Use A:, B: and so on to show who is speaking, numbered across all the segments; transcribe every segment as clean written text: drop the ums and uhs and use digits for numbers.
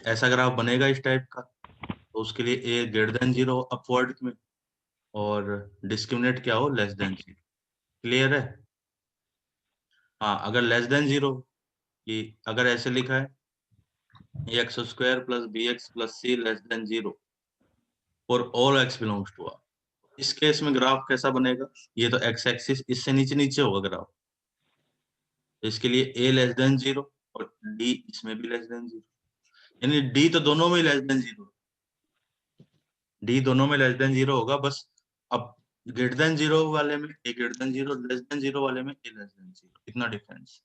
A: ऐसा ग्राफ बनेगा इस टाइप का, तो उसके लिए ए ग्रेटर देन 0 अपवर्ड में और डिस्क्रिमिनेट क्या हो, लेस देन 0। क्लियर है? हाँ, अगर लेस देन 0 कि अगर ऐसे लिखा है x square plus b x plus c less than 0 for all x belongs to R, इस केस में ग्राफ कैसा बनेगा? ये तो एक्स एक्सिस इससे नीचे नीचे होगा ग्राफ, तो इसके लिए ए लेस देन 0 और डी इसमें भी लेस देन 0, यानी डी तो दोनों में लेस देन 0, डी दोनों में लेस देन 0 होगा। बस अब ग्रेटर देन 0 वाले में ए ग्रेटर देन 0, लेस देन 0 वाले में ए लेस देन 0, इतना डिफरेंस।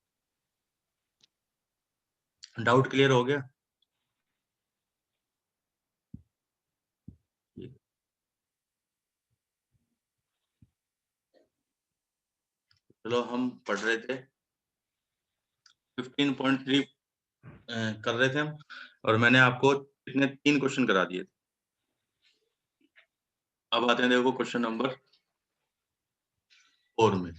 A: डाउट क्लियर हो गया? चलो, हम पढ़ रहे थे 15.3 कर रहे थे हम, और मैंने आपको इतने 3 क्वेश्चन करा दिए थे। अब आते हैं देखो क्वेश्चन नंबर 4 में।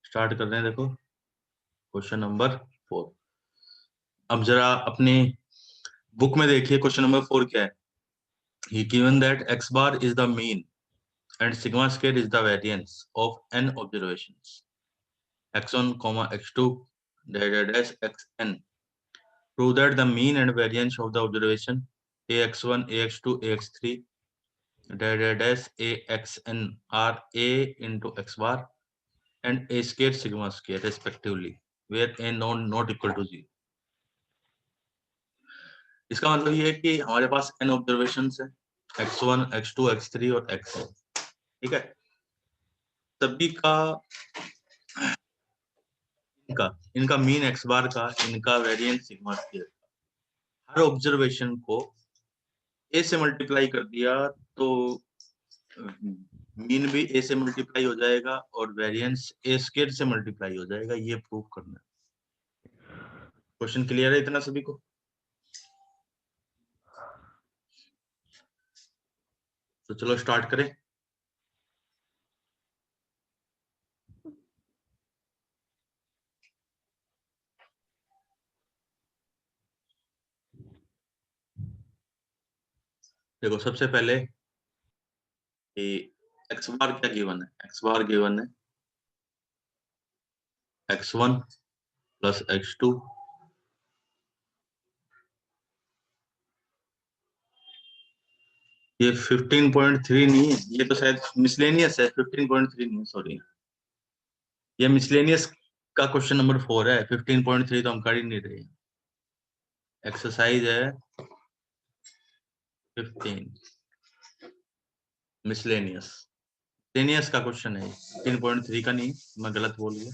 A: स्टार्ट कर रहे हैं, देखो क्वेश्चन नंबर 4। अब जरा अपनी बुक में देखिए क्वेश्चन नंबर 4 क्या है। He given that x bar is the mean and sigma square is the variance of n observations x1, x2 dash xn. Prove that the mean and variance of the observation ax1, ax2, ax3 dash axn are a into x bar and a square sigma square respectively, where a not equal to 0. इसका मतलब ये है कि हमारे पास n observation है, x1, x2, x3 और xn, ठीक है। सभी का इनका मीन x बार का, इनका वेरिएंस सिग्मा स्क्वायर का, हर ऑब्जर्वेशन को a से मल्टीप्लाई कर दिया तो मीन भी a से मल्टीप्लाई हो जाएगा और वेरिएंस a स्क्वायर से मल्टीप्लाई हो जाएगा। ये प्रूव करना है। क्वेश्चन क्लियर है इतना सभी को? तो चलो स्टार्ट करें। देखो सबसे पहले एक्स बार क्या गिवन है? एक्स बार गिवन है x1 प्लस x2 ये 15.3 नहीं है, ये तो शायद मिसलेनियस है। 15.3 नहीं, सॉरी, ये मिसलेनियस का क्वेश्चन नंबर 4 है। 15.3 तो हम कर ही नहीं रहे। एक्सरसाइज है 15 मिसलेनियस, मिसलेनियस का क्वेश्चन है, 15.3 का नहीं, मैं गलत बोल गया।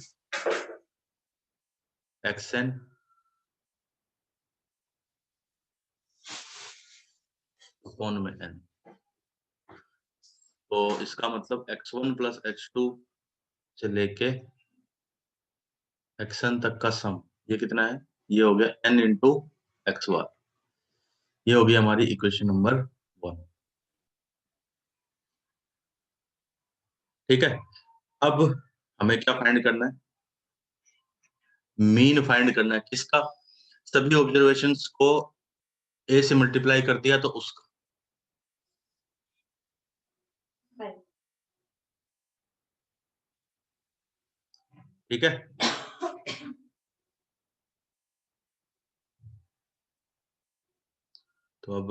A: एक्सएन अपॉन में एन, तो इसका मतलब x1 प्लस x2 से लेके xn तक का सम, ये कितना है? ये हो गया n इंटू एक्स बार। ये होगी हमारी इक्वेशन नंबर 1, ठीक है। अब हमें क्या फाइंड करना है? मीन फाइंड करना है। किसका? सभी ऑब्जर्वेशंस को a से मल्टीप्लाई कर दिया तो उसका, ठीक है। तो अब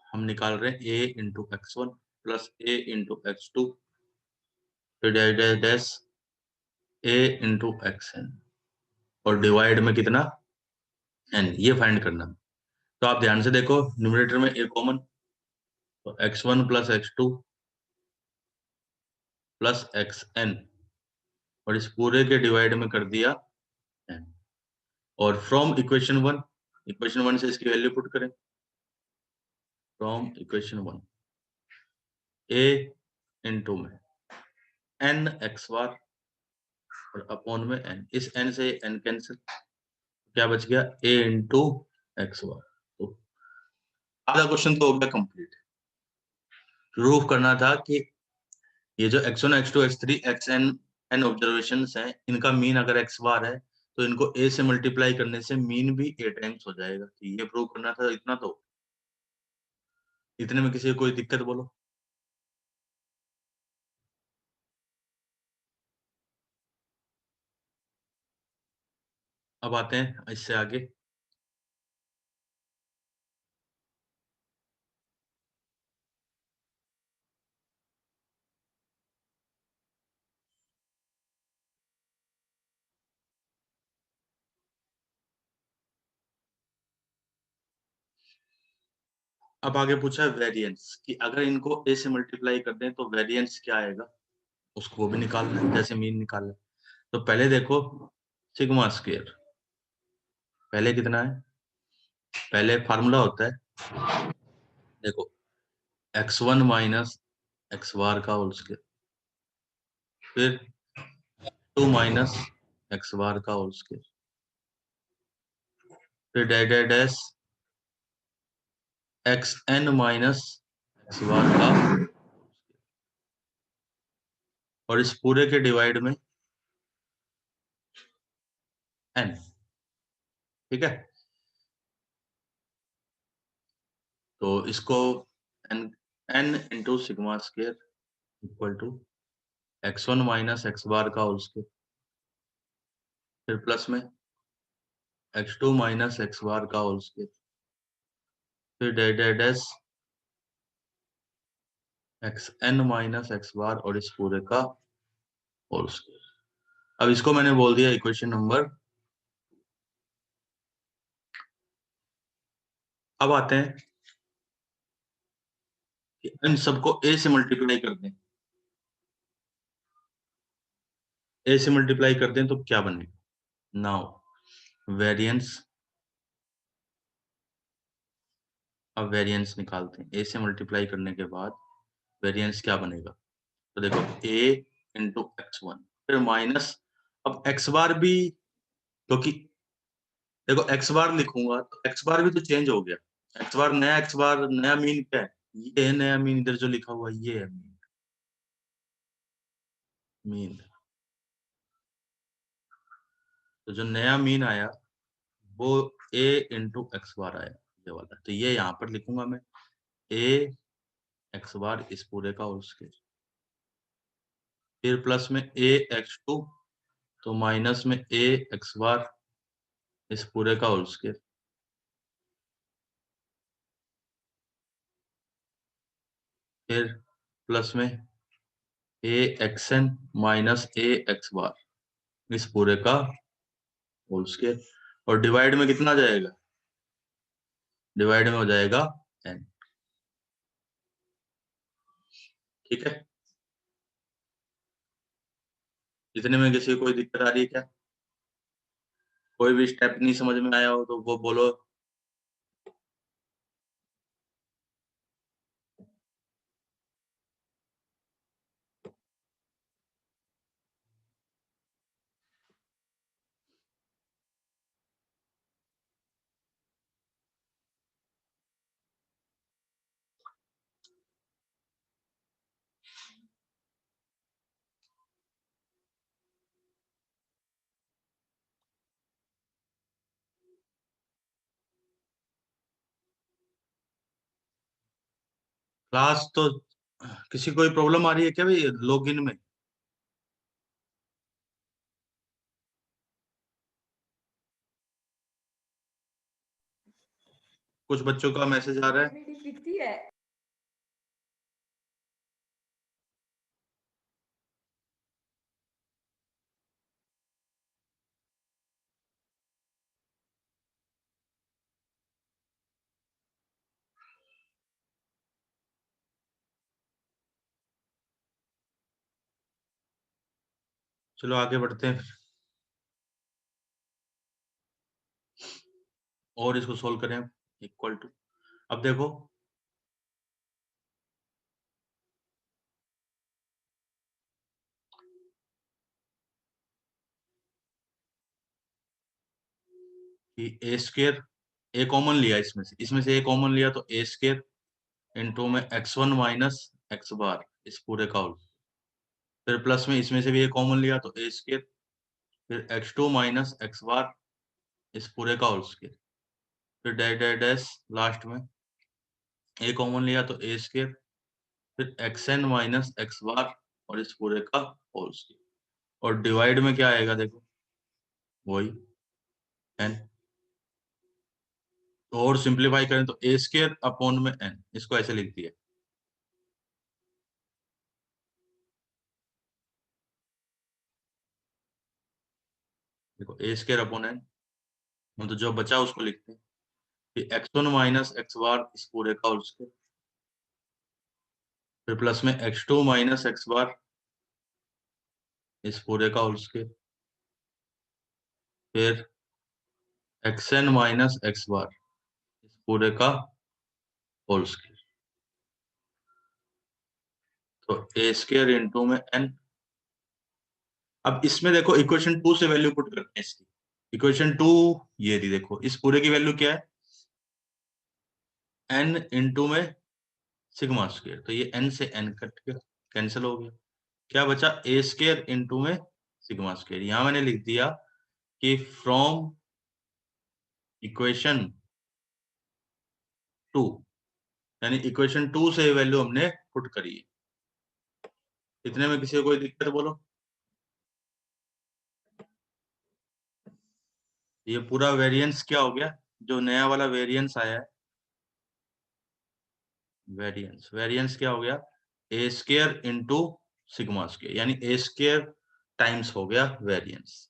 A: हम निकाल रहे हैं a into x1 plus a into x2 dash a into xn और डिवाइड में कितना? n, ये फाइंड करना। तो आप ध्यान से देखो, न्यूमरेटर में a कॉमन, तो x1 plus x2 plus xn और इस पूरे के डिवाइड में कर दिया n, और फ्रॉम इक्वेशन 1, इक्वेशन 1 से इसकी वैल्यू पुट करें। फ्रॉम इक्वेशन 1 a इंटू में n एक्स बार और अपॉन में n, इस n से n कैंसिल, क्या बच गया? a इंटू एक्स बार। तो आधा क्वेश्चन तो हो गया कंप्लीट। प्रूफ करना था कि ये जो x1 x2 x3 xn n observation है, इनका मीन अगर x बार है तो इनको a से मल्टीप्लाई करने से मीन भी a टाइम्स हो जाएगा। तो ये प्रूव करना था, इतना तो। इतने में किसी को कोई दिक्कत बोलो। अब आते हैं इससे आगे। अब आगे पूछा है वेरिएंस, कि अगर इनको a से मल्टीप्लाई कर दें तो वेरिएंस क्या आएगा, उसको भी निकालना है जैसे मीन निकालना है। तो पहले देखो सिग्मा स्क्वायर, पहले कितना है, पहले फार्मूला होता है, देखो x1 माइनस एक्स बार का होल स्क्वायर, फिर 2 माइनस एक्स बार का होल स्क्वायर, फिर dash dash X N minus x bar का, और इस पूरे के डिवाइड में एन। ठीक है, तो इसको n n into sigma square equal to x1 minus x bar का होल स्क्वायर, फिर प्लस में x2 माइनस एक्स बार का होल स्क्वायर, फिर dash dash X N minus x bar और इस पूरे का होल स्क्वायर। अब इसको मैंने बोल दिया इक्वेशन नंबर। अब आते हैं कि इन सबको a से मल्टीप्लाई कर दें, a से मल्टीप्लाई कर दें तो क्या बनेगा। नाउ वेरिएंस, अब वेरिएंस निकालते हैं, a से मल्टीप्लाई करने के बाद वेरिएंस क्या बनेगा। तो देखो a इंटू x1, फिर माइनस, अब x बार भी, क्योंकि देखो x बार लिखूंगा तो x बार भी तो चेंज हो गया, x बार नया मीन क्या है, ये है नया मीन, इधर जो लिखा हुआ है ये है मीन। मीन, तो जो नया मीन आया वो a इंटू एक्स बार आया, ये वाला, तो ये यहाँ पर लिखूंगा मैं a एक्स बार इस पूरे का होल स्क्वायर, फिर प्लस में a x2, तो माइनस में a एक्स बार इस पूरे का होल स्क्वायर, फिर प्लस में a xn minus a X bar इस पूरे का होल स्क्वायर, और डिवाइड में कितना जाएगा, डिवाइड में हो जाएगा n। ठीक है, इतने में किसी को कोई दिक्कत आ रही है क्या, कोई भी स्टेप नहीं समझ में आया हो तो वो बोलो। क्लास तो किसी को कोई प्रॉब्लम आ रही है क्या भाई लॉगिन में। कुछ बच्चों का मैसेज आ रहा है। चलो आगे बढ़ते हैं फिर, और इसको सोल्व करें। इक्वल टू, अब देखो कि ए स्क्र ए कॉमन लिया, इसमें से ए कॉमन लिया तो ए स्क्र इंटू में x1 माइनस एक्स बार इस पूरे का होल, फिर प्लस में इसमें से भी ए कॉमन लिया तो ए स्क्वायर, फिर x2 माइनस एक्स बार इस पूरे का होल स्क्वायर, फिर डैश डैश डैश लास्ट में ए कॉमन लिया तो ए स्क्वायर, फिर xn माइनस एक्स बार और इस पूरे का होल स्क्वायर, और डिवाइड में क्या आएगा देखो, वही n। तो और सिंप्लीफाई करें तो ए स्क्वायर अपॉन में n, इसको ऐसे लिख दिया, देखो ए स्क्वायर अपॉन n, तो जो बचा उसको लिखते हैं कि x1 माइनस एक्स बार इस पूरे का होल स्क्वायर, फिर प्लस में x2 माइनस एक्स बार इस पूरे का होल स्क्वायर, फिर xn माइनस एक्स बार इस पूरे का होल स्क्वायर, तो ए स्क्वायर इंटू में n। अब इसमें देखो इक्वेशन 2 से वैल्यू पुट करते हैं इसकी, इक्वेशन 2 ये थी, देखो इस पूरे की वैल्यू क्या है, n इंटू में सिग्मा स्क्वायर, तो ये n से n कट गया, कैंसिल हो गया, क्या बचा ए स्क्वायर इंटू में सिग्मा स्क्वायर। यहां मैंने लिख दिया कि फ्रॉम इक्वेशन 2, यानी इक्वेशन 2 से वैल्यू हमने पुट करी है। इतने में किसी को कोई दिक्कत बोलो। ये पूरा वेरिएंस क्या हो गया, जो नया वाला वेरिएंस आया है, वेरिएंस वेरिएंस क्या हो गया, ए स्क्वायर इंटू सिग्मा स्क्वायर, यानी ए स्क्वायर टाइम्स हो गया वेरिएंस।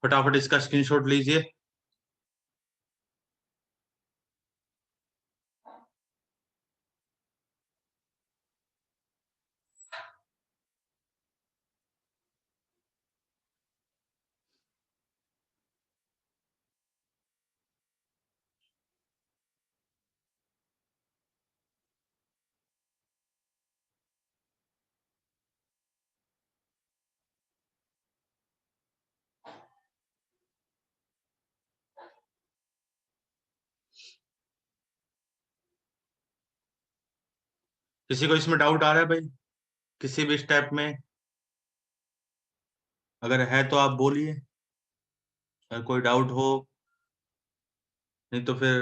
A: फटाफट इसका स्क्रीनशॉट लीजिए। किसी को इसमें डाउट आ रहा है भाई, किसी भी स्टेप में? अगर है तो आप बोलिए, अगर कोई डाउट हो, नहीं तो फिर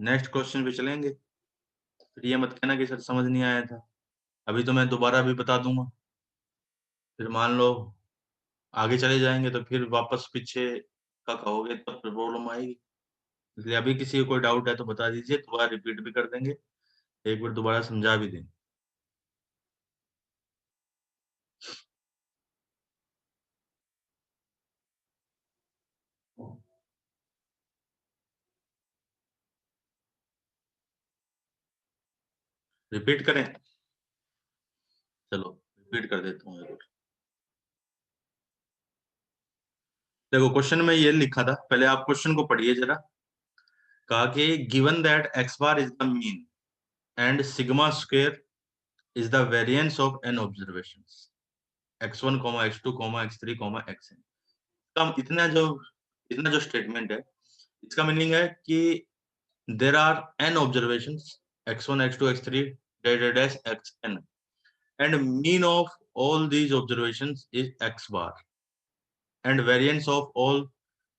A: नेक्स्ट क्वेश्चन पे चलेंगे। फिर ये मत कहना कि सर समझ नहीं आया था, अभी तो मैं दोबारा भी बता दूंगा, फिर मान लो आगे चले जाएंगे तो फिर वापस पीछे का कहोगे तब फिर प्रॉब्लम आएगी। इसलिए अभी किसी को कोई डाउट है तो बता दीजिए, दोबारा रिपीट भी कर देंगे, एक बार दोबारा समझा भी देंगे। रिपीट करें, चलो रिपीट कर देता हूँ एक बार। देखो क्वेश्चन में ये लिखा था, पहले आप क्वेश्चन को पढ़िए जरा। कहा कि given that x bar is the mean and sigma square is the variance of n observations x1 x2 x3 xn। कम इतना जो स्टेटमेंट है, इसका मीनिंग है कि there are n observations x1 x2 x3 dash xn, and mean of all these observations is x bar, and variance of all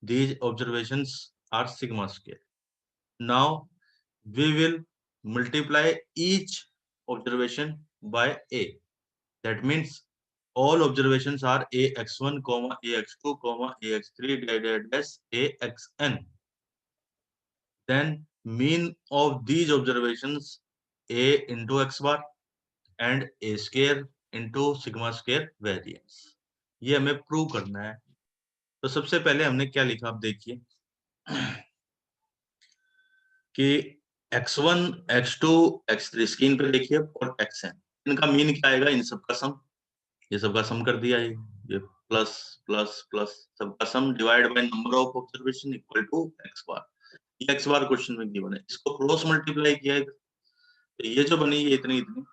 A: these observations are sigma square. Now we will multiply each observation by a. That means all observations are ax1, ax2, ax3 dash axn. Then mean of these observations a into x bar and a square into sigma square variance। ये हमें prove करना है। तो सबसे पहले हमने क्या लिखा, आप देखिए कि x1, x2, x3 स्क्रीन पे देखिए और xn, इनका मीन क्या आएगा, इन सबका सम, ये सबका सम कर दिया, ये प्लस प्लस प्लस सबका sum divide by number of observation equal to x bar. ये एक्स बार क्वेश्चन में गिवन है, इसको क्रॉस मल्टीप्लाई किया है, तो ये जो बनी ये इतनी इतनी,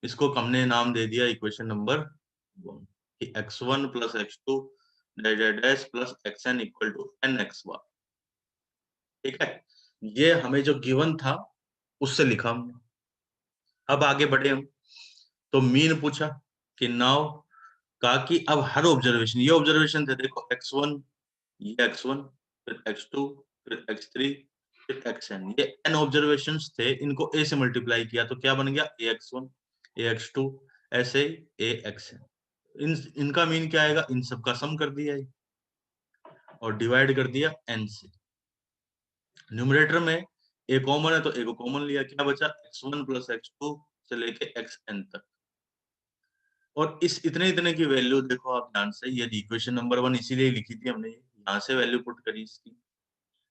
A: इसको हमने नाम दे दिया इक्वेशन नंबर 1 कि x1 plus x2 dash plus xn equal to n x bar. ठीक है, ये हमें जो गिवन था उससे लिखा हमने। अब आगे बढ़े हम, तो मीन पूछा कि नाउ, कहा कि अब हर ऑब्जर्वेशन, ये ऑब्जर्वेशन थे देखो x1, ये x1, फिर x2, फिर x3, फिर xn, ये n ऑब्जर्वेशंस थे, इनको a से मल्टीप्लाई किया तो क्या बन गया, ax1, ax2, ऐसे ही axn। इनका मीन क्या आएगा, इन सब का सम कर दिया है और डिवाइड कर दिया n से। न्यूमरेटर में a कॉमन है तो a को कॉमन लिया, क्या बचा, x1 प्लस x2 से लेके xn तक। और इस इतने इतने की वैल्यू देखो आप ध्यान से, ये इक्वेशन नंबर 1 इसीलिए लिखी थी हमने, यहाँ से वैल्यू पुट करी इसकी,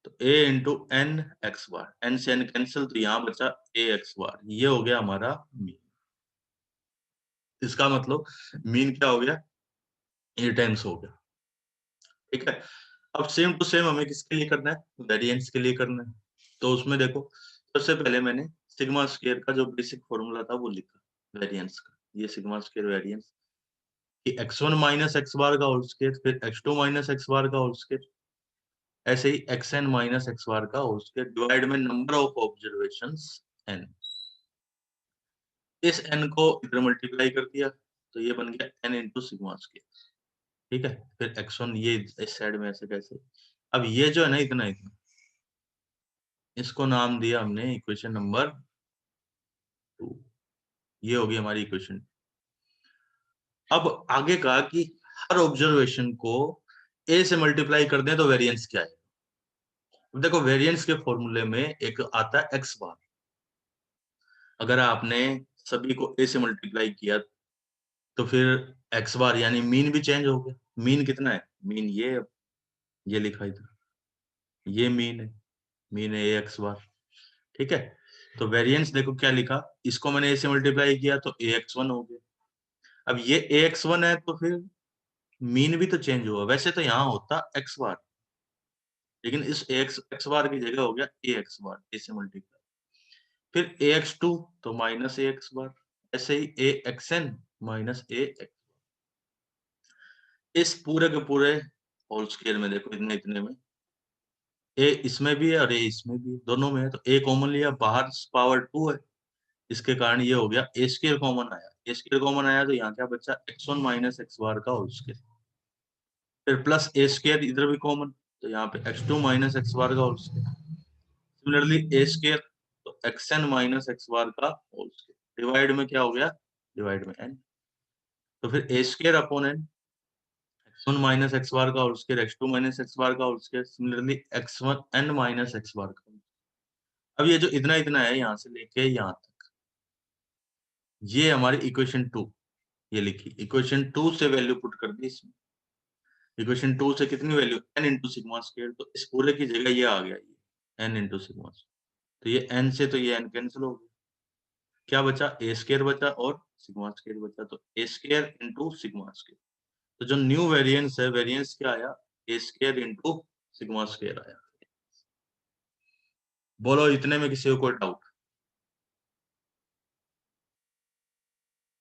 A: तो a into n x bar, n से एन कैंसिल, तो यहाँ बचा a एक्स बार, ये हो गया हमारा मीन। इसका मतलब मीन क्या हो गया, a टाइम्स हो गया। ठीक है, अब सेम टू सेम हमें किसके लिए करना है, वेरिएंस के लिए करना है। तो उसमें देखो, सबसे पहले मैंने सिग्मा स्क्वायर का जो बेसिक फॉर्मूला था वो लिखा वेरिएंस का, ये सिग्मा स्क्वायर वेरिएंस कि x1 माइनस एक्स बार का होल स्क्वायर, फिर x2 माइनस एक्स बार का होल स्क्वायर, ऐसे ही xn माइनस एक्स बार का होल स्क्वायर डिवाइड में नंबर ऑफ ऑब्जर्वेशंस n। इस n को इधर मल्टीप्लाई कर दिया तो ये बन गया n इंटू सिग्मा स्क्वायर। ठीक है, फिर x1 ये इस साइड में ऐसे कैसे, अब ये जो है ना इतना इतना, इसको नाम दिया हमने इक्वेशन नंबर 2, ये होगी हमारी इक्वेशन। अब आगे कहा कि हर ऑब्जर्वेशन को a से मल्टीप्लाई कर दें तो वेरिएंस क्या है। देखो वेरिएंस के फॉर्मूले में एक आता है x बार, अगर आपने सभी को a से मल्टीप्लाई किया तो फिर x बार यानी मीन भी चेंज हो गया। मीन कितना है, मीन ये लिखा इधर, ये मीन है a x बार। ठीक है, तो वेरिएंस देखो क्या लिखा, इसको मैंने a से मल्टीप्लाई किया तो ax1 हो गया। अब ये ax1 है तो फिर मीन भी तो चेंज हुआ, वैसे तो यहाँ होता x बार, लेकिन इस x बार की जगह हो गया ax बार, a से मल्टीप्लाई, फिर ax2 तो माइनस ax बार, ऐसे ही axn माइनस ax। इस पूरे के पूरे होल स्क्वायर में देखो इतने इतने में a इसमें भी है और a इसमें भी है, दोनों में है, तो a कॉमन लिया, बाहर पावर 2 है, इसके कारण ये हो गया a स्क्वायर कॉमन आया, a स्क्वायर कॉमन आया तो यहाँ क्या बचा, x1 माइनस एक्स बार का होल स्क्वायर, फिर प्लस a स्क्वायर इधर भी कॉमन, तो यहाँ पे x2 माइनस एक्स बार का whole square, similarly a square तो xn माइनस एक्स बार का होल स्क्वायर, डिवाइड में क्या हो गया, डिवाइड में n, तो फिर a square upon n, x1 minus x bar का whole square, x2 minus x bar का whole square, similarly x1 n minus x bar का। अब ये जो इतना इतना है यहाँ से लेके यहाँ तक, ये हमारी इक्वेशन 2, ये लिखी इक्वेशन 2 से वैल्यू पुट कर दी इसमें। इक्वेशन 2 से कितनी value, n into sigma square, तो इस पूरे की जगह ये आ गया, ये n इंटू सिग्मा, तो ये n से तो ये n कैंसिल हो गया, क्या बचा, a स्क्वायर बचा और सिग्मा स्क्वायर बचा, तो a square into sigma square, तो जो न्यू वेरिएंस है, वेरिएंस क्या आया, a square into sigma square आया। बोलो इतने में किसी को कोई डाउट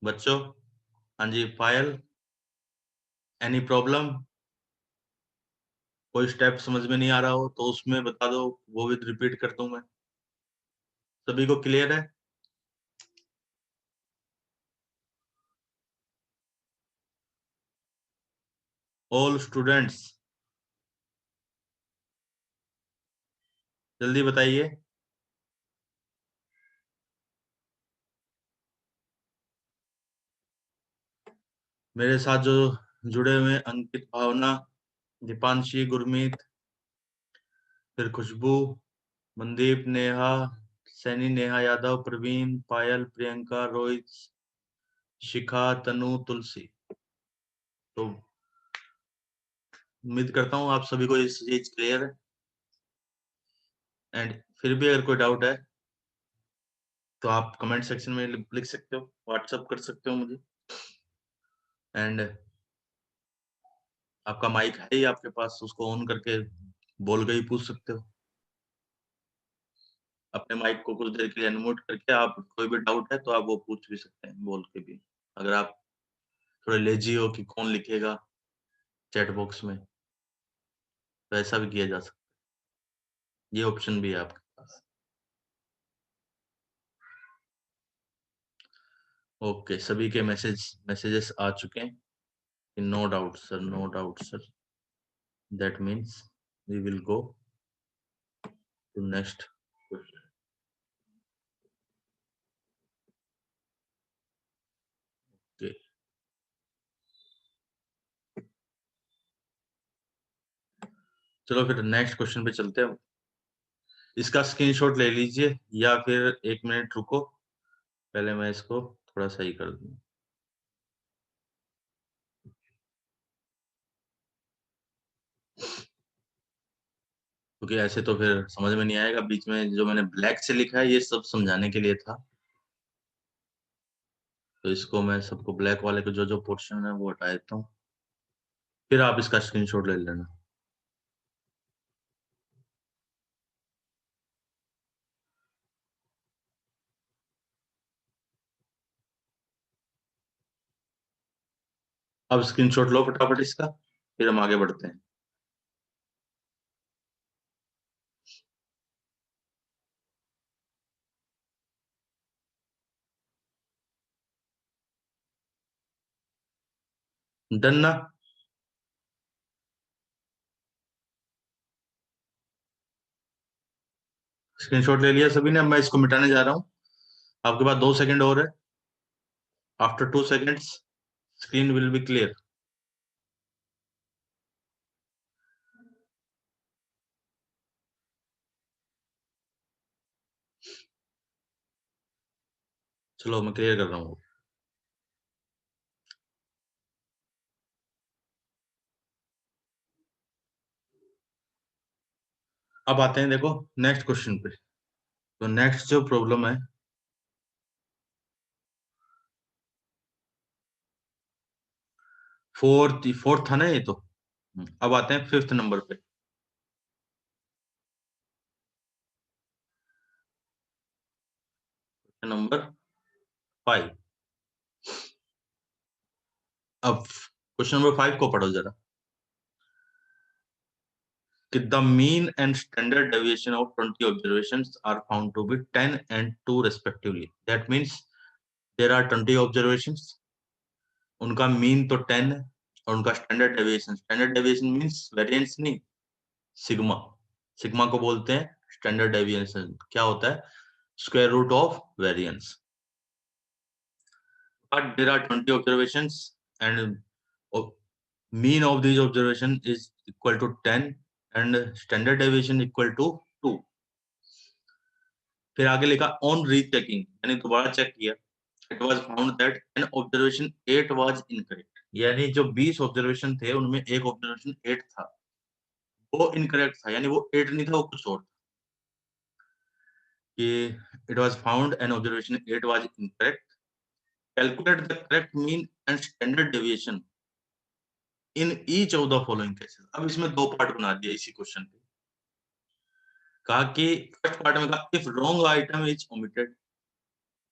A: बच्चों, हाँ जी पायल, एनी प्रॉब्लम, कोई स्टेप समझ में नहीं आ रहा हो तो उसमें बता दो, वो भी रिपीट कर दूं मैं, सभी को क्लियर है। ऑल स्टूडेंट्स जल्दी बताइए। मेरे साथ जो जुड़े हुए हैं, अंकित, भावना, दीपांशी, गुरमीत, फिर खुशबू, मनदीप, नेहा, सैनी, नेहा यादव, प्रवीण, पायल, प्रियंका, रोहित, शिखा, तनु, तुलसी, तो उम्मीद करता हूँ आप सभी को ये चीज क्लियर है। एंड फिर भी अगर कोई डाउट है तो आप कमेंट सेक्शन में लिख सकते हो, व्हाट्सअप कर सकते हो मुझे, एंड आपका माइक है ही आपके पास, उसको ऑन करके बोल के ही पूछ सकते हो। अपने माइक को कुछ देर के लिए अनम्यूट करके आप कोई भी डाउट है तो आप वो पूछ भी सकते हैं बोल के भी, अगर आप थोड़े लेजी हो कि कौन लिखेगा चैट बॉक्स में, तो ऐसा भी किया जा सकता है, ये ऑप्शन भी है आपके पास। ओके, सभी के मैसेजेस आ चुके हैं। No doubt sir, no doubt sir. That means we will go to next question. Okay, चलो फिर नेक्स्ट क्वेश्चन पे चलते हैं। इसका स्क्रीनशॉट ले लीजिए या फिर 1 मिनट रुको, पहले मैं इसको थोड़ा सही कर दूं। क्योंकि ऐसे तो फिर समझ में नहीं आएगा। बीच में जो मैंने ब्लैक से लिखा है ये सब समझाने के लिए था, तो इसको मैं सबको ब्लैक वाले को जो जो पोर्शन है वो हटा देता हूँ, फिर आप इसका स्क्रीनशॉट ले लेना। अब स्क्रीनशॉट लो फटाफट इसका, फिर हम आगे बढ़ते हैं। डन ना? स्क्रीनशॉट ले लिया सभी ने? अब मैं इसको मिटाने जा रहा हूँ। आपके पास 2 सेकंड और है। After 2 seconds screen will be clear. चलो मैं क्लियर कर रहा हूँ। अब आते हैं देखो नेक्स्ट क्वेश्चन पे। तो नेक्स्ट जो प्रॉब्लम है, फोर्थ फोर्थ था ना ये तो। अब आते हैं फिफ्थ नंबर पे। नंबर 5। अब क्वेश्चन नंबर 5 को पढ़ो जरा। कि the mean and standard deviation of 20 observations are found to be 10 and 2 respectively. That means there are 20 observations, उनका मीन तो 10 है, और उनका स्टैंडर्ड डेविएशन मींस वेरिएंस नहीं, सिग्मा। सिग्मा को बोलते हैं स्टैंडर्ड डेविएशन। क्या होता है? Square root of variance. But there are 20 observations and mean of these observation is equal to 10 and standard deviation equal to 2. फिर आगे लिखा ऑन रीचेकिंग, यानी दोबारा चेक किया। It was found that an observation 8 was incorrect, यानी जो 20 observation थे उनमें एक ऑब्जर्वेशन 8 था, वो इनकरेक्ट था, यानी वो 8 नहीं था, वो कुछ और था। कि it was found an observation 8 was incorrect, calculate the correct mean and standard deviation in each of the following cases. अब इसमें दो पार्ट बना दिया इसी क्वेश्चन पे। कहा कि फर्स्ट पार्ट में कहा if wrong item is omitted,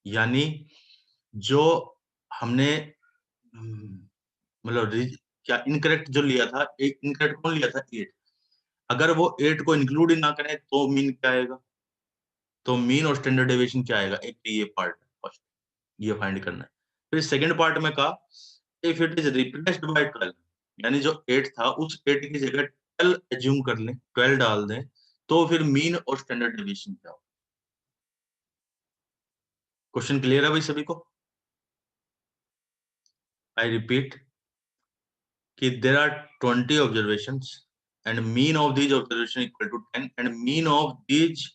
A: यानी जो हमने मतलब क्या इनकरेक्ट जो लिया था, एक इनकरेक्ट कौन लिया था? 8। अगर वो 8 को इंक्लूड ही ना करें तो मीन क्या आएगा? तो मीन और स्टैंडर्ड डेविएशन क्या आएगा? एक तो ये पार्ट है फर्स्ट, ये फाइंड करना है। फिर सेकंड पार्ट में कहा if it is replaced by 12, यानी जो 8 था उस 8 की जगह 12 एज्यूम कर लें, 12 डाल दें, तो फिर मीन और स्टैंडर्ड डेविएशन क्या हो? क्वेश्चन क्लियर है भाई सभी को? आई रिपीट कि there are 20 observations and mean of these observation equal to 10 and mean of these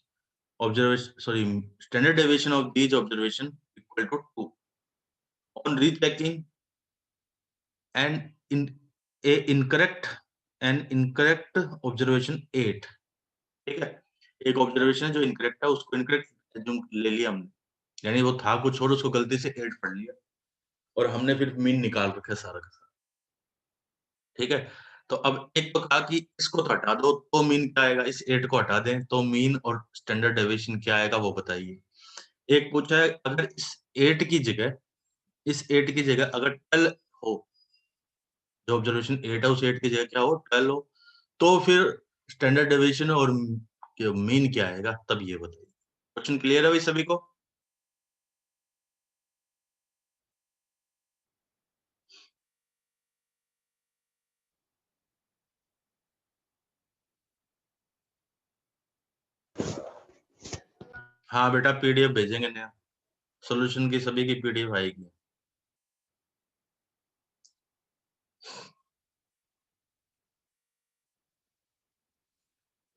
A: observation, sorry, standard deviation of these observation equal to 2. On rechecking and in a incorrect observation 8, ठीक है? एक observation है जो incorrect है, उसको incorrect ले लिया हमने, यानी वो था कुछ और, उसको गलती से 8 पढ़ लिया और हमने फिर मीन निकाल रखा सारा का सारा। ठीक है? तो अब एक तो कहा कि इसको तो हटा दो तो मीन क्या आएगा, इस 8 को हटा दें तो मीन और स्टैंडर्ड डेविएशन क्या आएगा वो बताइए। एक पूछा है अगर इस 8 की जगह अगर 12 हो, जो ऑब्जर्वेशन 8 है उस 8 की जगह क्या हो? 12 हो, तो फिर स्टैंडर्ड डेविएशन और मीन क्या आएगा, तब ये बताइए। क्वेश्चन क्लियर है भाई सभी को? हाँ बेटा, पीडीएफ भेजेंगे नया, सॉल्यूशन की सभी की पीडीएफ आएगी।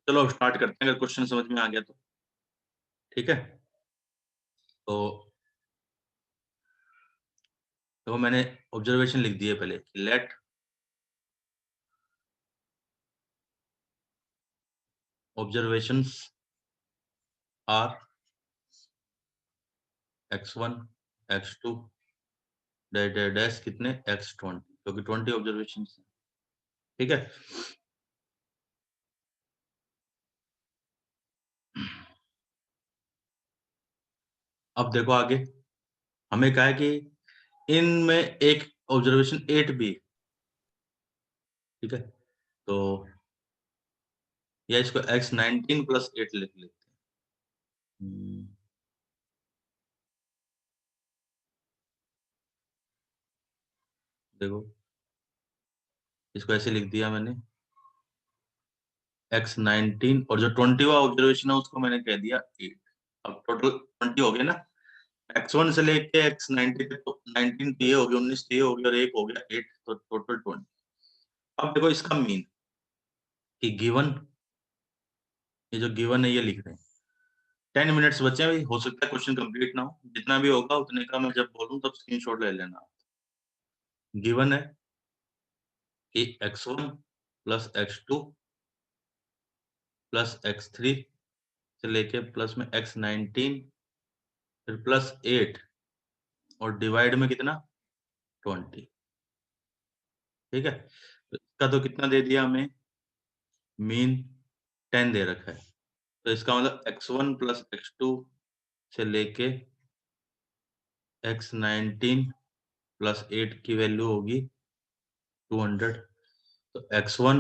A: चलो स्टार्ट करते हैं, अगर क्वेश्चन समझ में आ गया तो। ठीक है, तो मैंने ऑब्जर्वेशन लिख दिए पहले, late observations are x1 x2 dash कितने x20, क्योंकि 20 ऑब्जर्वेशन। ठीक है, अब देखो आगे, हमें कहा है कि इनमें एक ऑब्जर्वेशन 8 भी। ठीक है, तो या इसको x19 + 8 लिख लेते हैं। देखो, इसको ऐसे लिख दिया मैंने, x19 और जो 20वां ऑब्जर्वेशन है उसको मैंने कह दिया 8। अब टोटल 20 हो गया ना, x1 से लेके x19 तक, तो 19 तो ये हो गया, 19 तो ये हो गया, और एक हो गया 8, तो टोटल 20। अब देखो इसका मीन, कि गिवन, ये जो गिवन है ये लिख रहे हैं। 10 मिनट्स बचे हैं भाई, हो सकता है क्वेश्चन कंप्लीट ना हो, जितना भी होगा उतने का मैं जब बोलूं तब स्क्रीनशॉट ले लेना। गिवन है कि x1 + x2 + x3 से लेके प्लस में x19 फिर +8 और डिवाइड में कितना 20। ठीक है, तो इसका तो कितना दे दिया हमें, मीन 10 दे रखा है, तो इसका मतलब x1 + x2 से लेके x19 + 8 की वैल्यू होगी 200। तो x1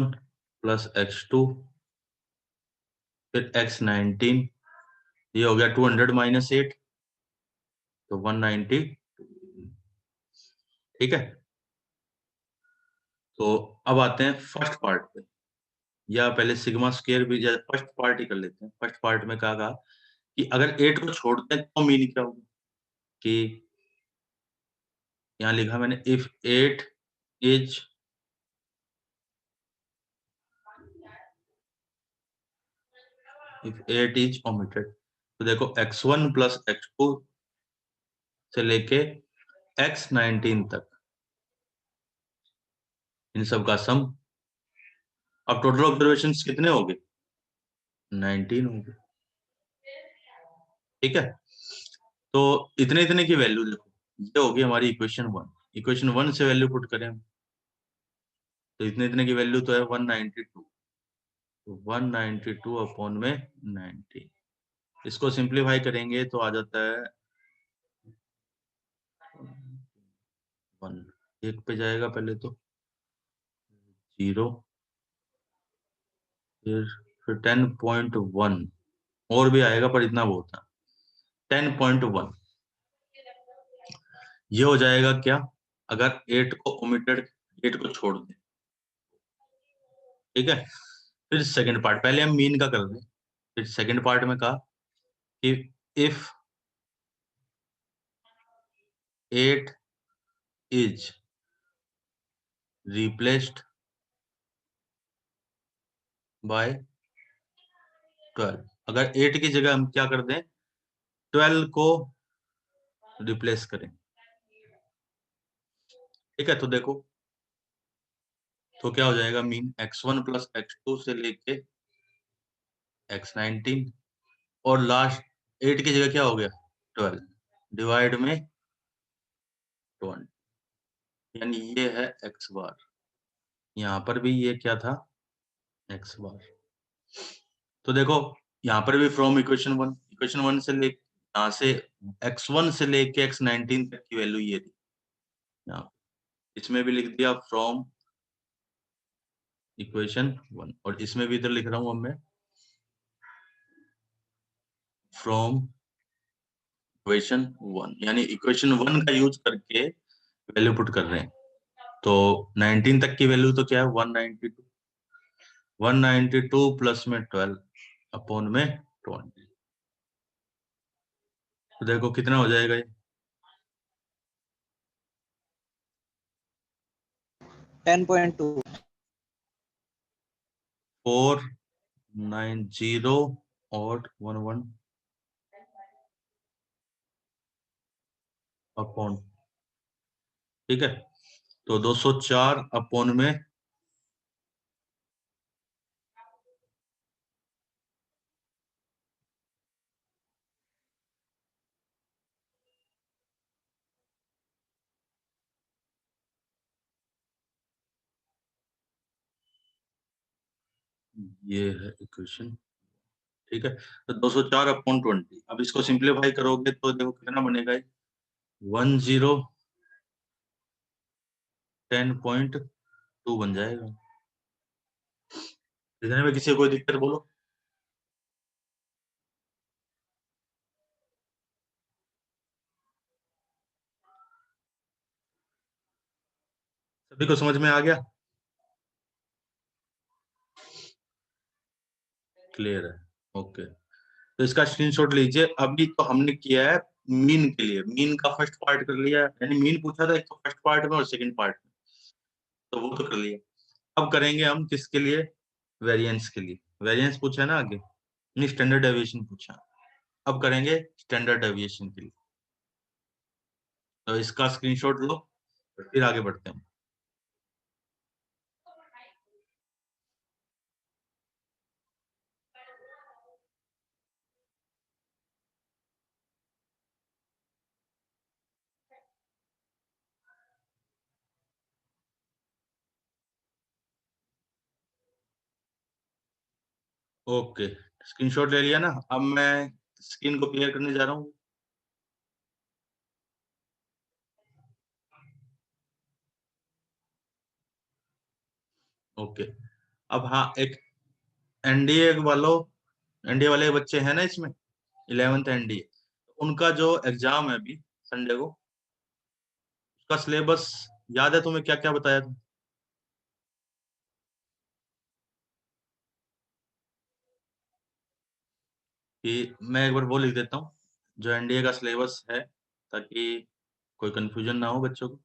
A: + x2 फिर x19, ये हो गया 200 - 8, तो 190। ठीक है, तो अब आते हैं फर्स्ट पार्ट पे, या पहले सिग्मा स्क्वायर भी, या फर्स्ट पार्ट ही कर लेते हैं। फर्स्ट पार्ट में क्या कहा कि अगर 8 को छोड़ते हैं तो मीन क्या होगा, कि यहाँ लिखा मैंने, इफ 8 इज ओमिटेड, तो देखो x1 + x2 से लेके x19 तक, इन सब का सम। अब टोटल ऑब्जर्वेशन कितने हो गए, 19 हो गए। ठीक है, तो इतने इतने की वैल्यू देखो, ये होगी हमारी इक्वेशन 1। इक्वेशन 1 से वैल्यू पुट करें हम, तो इतने इतने की वैल्यू तो है 192, तो 192 अपॉन में 90। इसको सिंप्लीफाई करेंगे तो आ जाता है 1, एक पे जाएगा पहले तो 0, फिर 10.1 और भी आएगा, पर इतना बहुत है 10.1। ये हो जाएगा क्या, अगर 8 को ओमिटेड, 8 को छोड़ दें। ठीक है, फिर सेकंड पार्ट, पहले हम मीन का कर दें, फिर सेकंड पार्ट में कहा कि इफ 8 इज रिप्लेस्ड बाय 12, अगर 8 की जगह हम क्या कर दें, 12 को रिप्लेस करें। ठीक है, तो देखो, तो क्या हो जाएगा, मीन x1 + x2 से लेके x19, और लास्ट 8 की जगह क्या हो गया 12, डिवाइड में 20, यानी ये है x बार। यहाँ पर भी ये क्या था, x बार। तो देखो, यहाँ पर भी फ्रॉम इक्वेशन 1 से ले, यहाँ से x1 से लेके x19 तक की वैल्यू ये थी, यहाँ इसमें भी लिख दिया फ्रॉम इक्वेशन 1, और इसमें भी इधर लिख रहा हूँ अब मैं फ्रॉम इक्वेशन 1, यानी इक्वेशन 1 का यूज करके वैल्यू पुट कर रहे हैं। तो 19 तक की वैल्यू तो क्या है 192, 192 प्लस में 12 अपॉन में 20। तो देखो कितना हो जाएगा ये?
B: 10.2।
A: 490 और 11 अपॉन, ठीक है। तो 204 अपॉन में ये है इक्वेशन, ठीक है। तो 204 अपॉन 20, अब इसको सिंप्लीफाई करोगे तो देखो कितना बनेगा, 10.2 बन जाएगा। लिखने में किसी को कोई दिक्कत बोलो। सभी को समझ में आ गया? क्लियर है? ओके। तो इसका स्क्रीनशॉट लीजिए। अभी तो हमने किया है मीन के लिए, मीन का फर्स्ट पार्ट कर लिया, यानी मीन पूछा था एक तो फर्स्ट पार्ट में और सेकंड पार्ट में, तो वो तो कर लिया। अब करेंगे हम किसके लिए? वेरिएंस के लिए। वेरिएंस पूछा है ना आगे, नहीं स्टैंडर्ड डेविएशन पूछा। अब करेंगे स्टैंडर्ड डेविएशन के लिए। तो इसका स्क्रीनशॉट लो, फिर आगे बढ़ते हैं। ओके, स्क्रीनशॉट ले लिया ना। अब मैं स्क्रीन को क्लियर करने जा रहा हूँ। ओके। अब हाँ, एक एनडीए वालों, एनडीए वाले बच्चे हैं ना इसमें, 11th एनडीए, उनका जो एग्जाम है अभी संडे को, उसका सिलेबस याद है तुम्हें? क्या क्या बताया था? कि मैं एक बार वो लिख देता हूँ जो एनडीए का सिलेबस है, ताकि कोई कंफ्यूजन ना हो बच्चों को।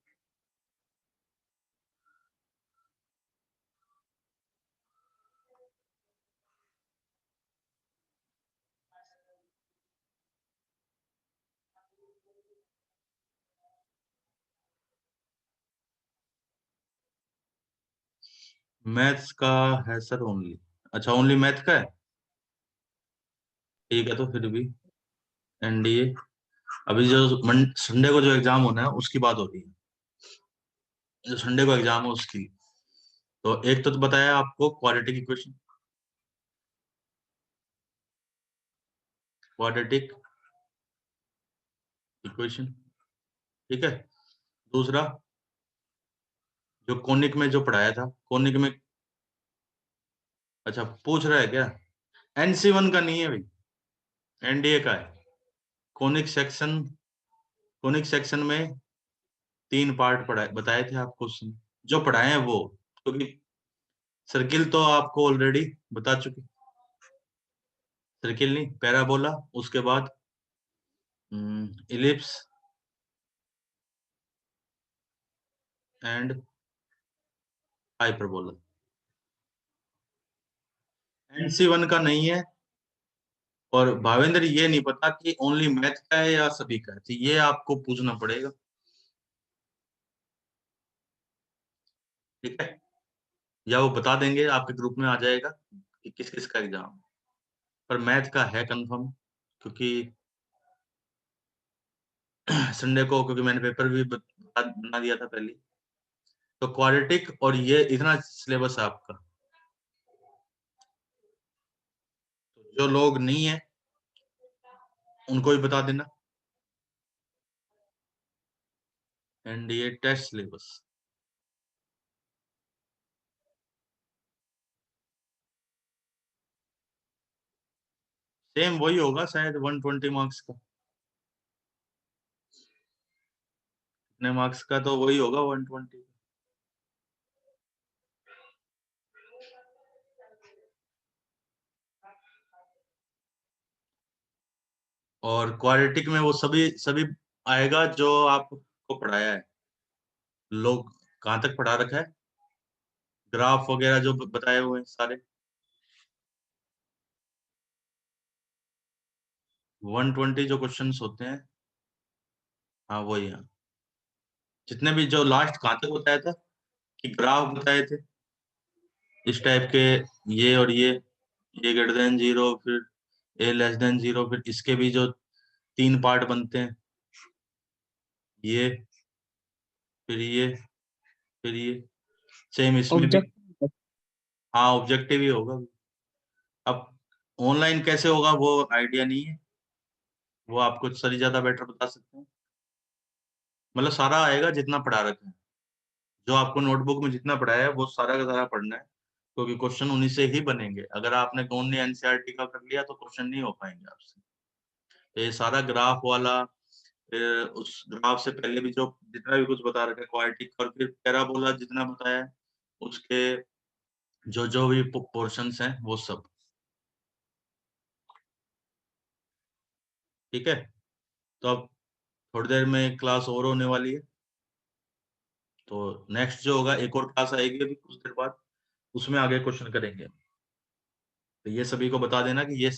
A: मैथ्स का है सर ओनली? अच्छा, ओनली मैथ का है? ठीक है, तो फिर भी एनडीए, अभी जो संडे को जो एग्जाम होना है उसकी बात हो रही है, जो संडे को एग्जाम है उसकी। तो एक तो बताया आपको क्वाड्रेटिक इक्वेशन, क्वाड्रेटिक इक्वेशन, ठीक है। दूसरा, जो कोनिक में जो पढ़ाया था, कोनिक में, अच्छा पूछ रहा है क्या? एनसी 1 का नहीं है भाई, एनडीए का है। कोनिक सेक्शन, कोनिक सेक्शन में 3 पार्ट पढ़ाए बताए थे आपको उसने, जो पढ़ाए हैं वो। क्योंकि सर्किल तो आपको ऑलरेडी बता चुके, सर्किल नहीं, पैराबोला, उसके बाद इलिप्स एंड हाइपरबोला। एनसी 1 का नहीं है। और भावेंद्र ये नहीं पता कि ओनली मैथ का है या सभी का है, तो ये आपको पूछना पड़ेगा, ठीक है। या वो बता देंगे, आपके ग्रुप में आ जाएगा कि किस किस का एग्जाम। पर मैथ का है कंफर्म, क्योंकि संडे को, क्योंकि मैंने पेपर भी बना दिया था पहले। तो क्वाड्रेटिक और ये इतना सिलेबस है आपका। तो जो लोग नहीं है उनको भी बता देना, एनडीए टेस्ट सिलेबस सेम वही होगा शायद, 120 मार्क्स का। कितने मार्क्स का? तो वही होगा 120। और क्वाड्रेटिक में वो सभी सभी आएगा जो आपको पढ़ाया है। लोग कहाँ तक पढ़ा रखा है? ग्राफ वगैरह जो बताए हुए हैं सारे। 120 जो क्वेश्चंस होते हैं, हाँ वही है। जितने भी जो लास्ट कहाँ तक बताया था कि ग्राफ बताए थे इस टाइप के, ये और ये ग्रेटर देन जीरो, फिर ए लेस देन जीरो, फिर इसके भी जो 3 पार्ट बनते हैं, ये फिर ये फिर ये, सेम इसमें भी।
B: ऑब्जेक्ट
A: हाँ ऑब्जेक्टिव ही होगा। अब ऑनलाइन कैसे होगा वो आइडिया नहीं है, वो आपको सर ही ज्यादा बेटर बता सकते हैं। मतलब सारा आएगा जितना पढ़ा रखा है, जो आपको नोटबुक में जितना पढ़ाया है वो सारा का सारा पढ़ना है, क्योंकि क्वेश्चन उन्हीं से ही बनेंगे। अगर आपने ओनली एनसीईआरटी का कर लिया तो क्वेश्चन नहीं हो पाएंगे आपसे। तो ये सारा ग्राफ वाला, फिर उस ग्राफ से पहले भी जो जितना भी कुछ बता रखा है क्वाड्रेटिक, और फिर पैराबोला जितना बताया है उसके जो जो भी पोर्शंस हैं वो सब। ठीक है, तो अब थोड़ी देर में क्लास और होने वाली है, तो नेक्स्ट जो होगा एक और क्लास आएगी अभी कुछ देर बाद, उसमें आगे क्वेश्चन करेंगे। तो ये सभी को बता देना कि ये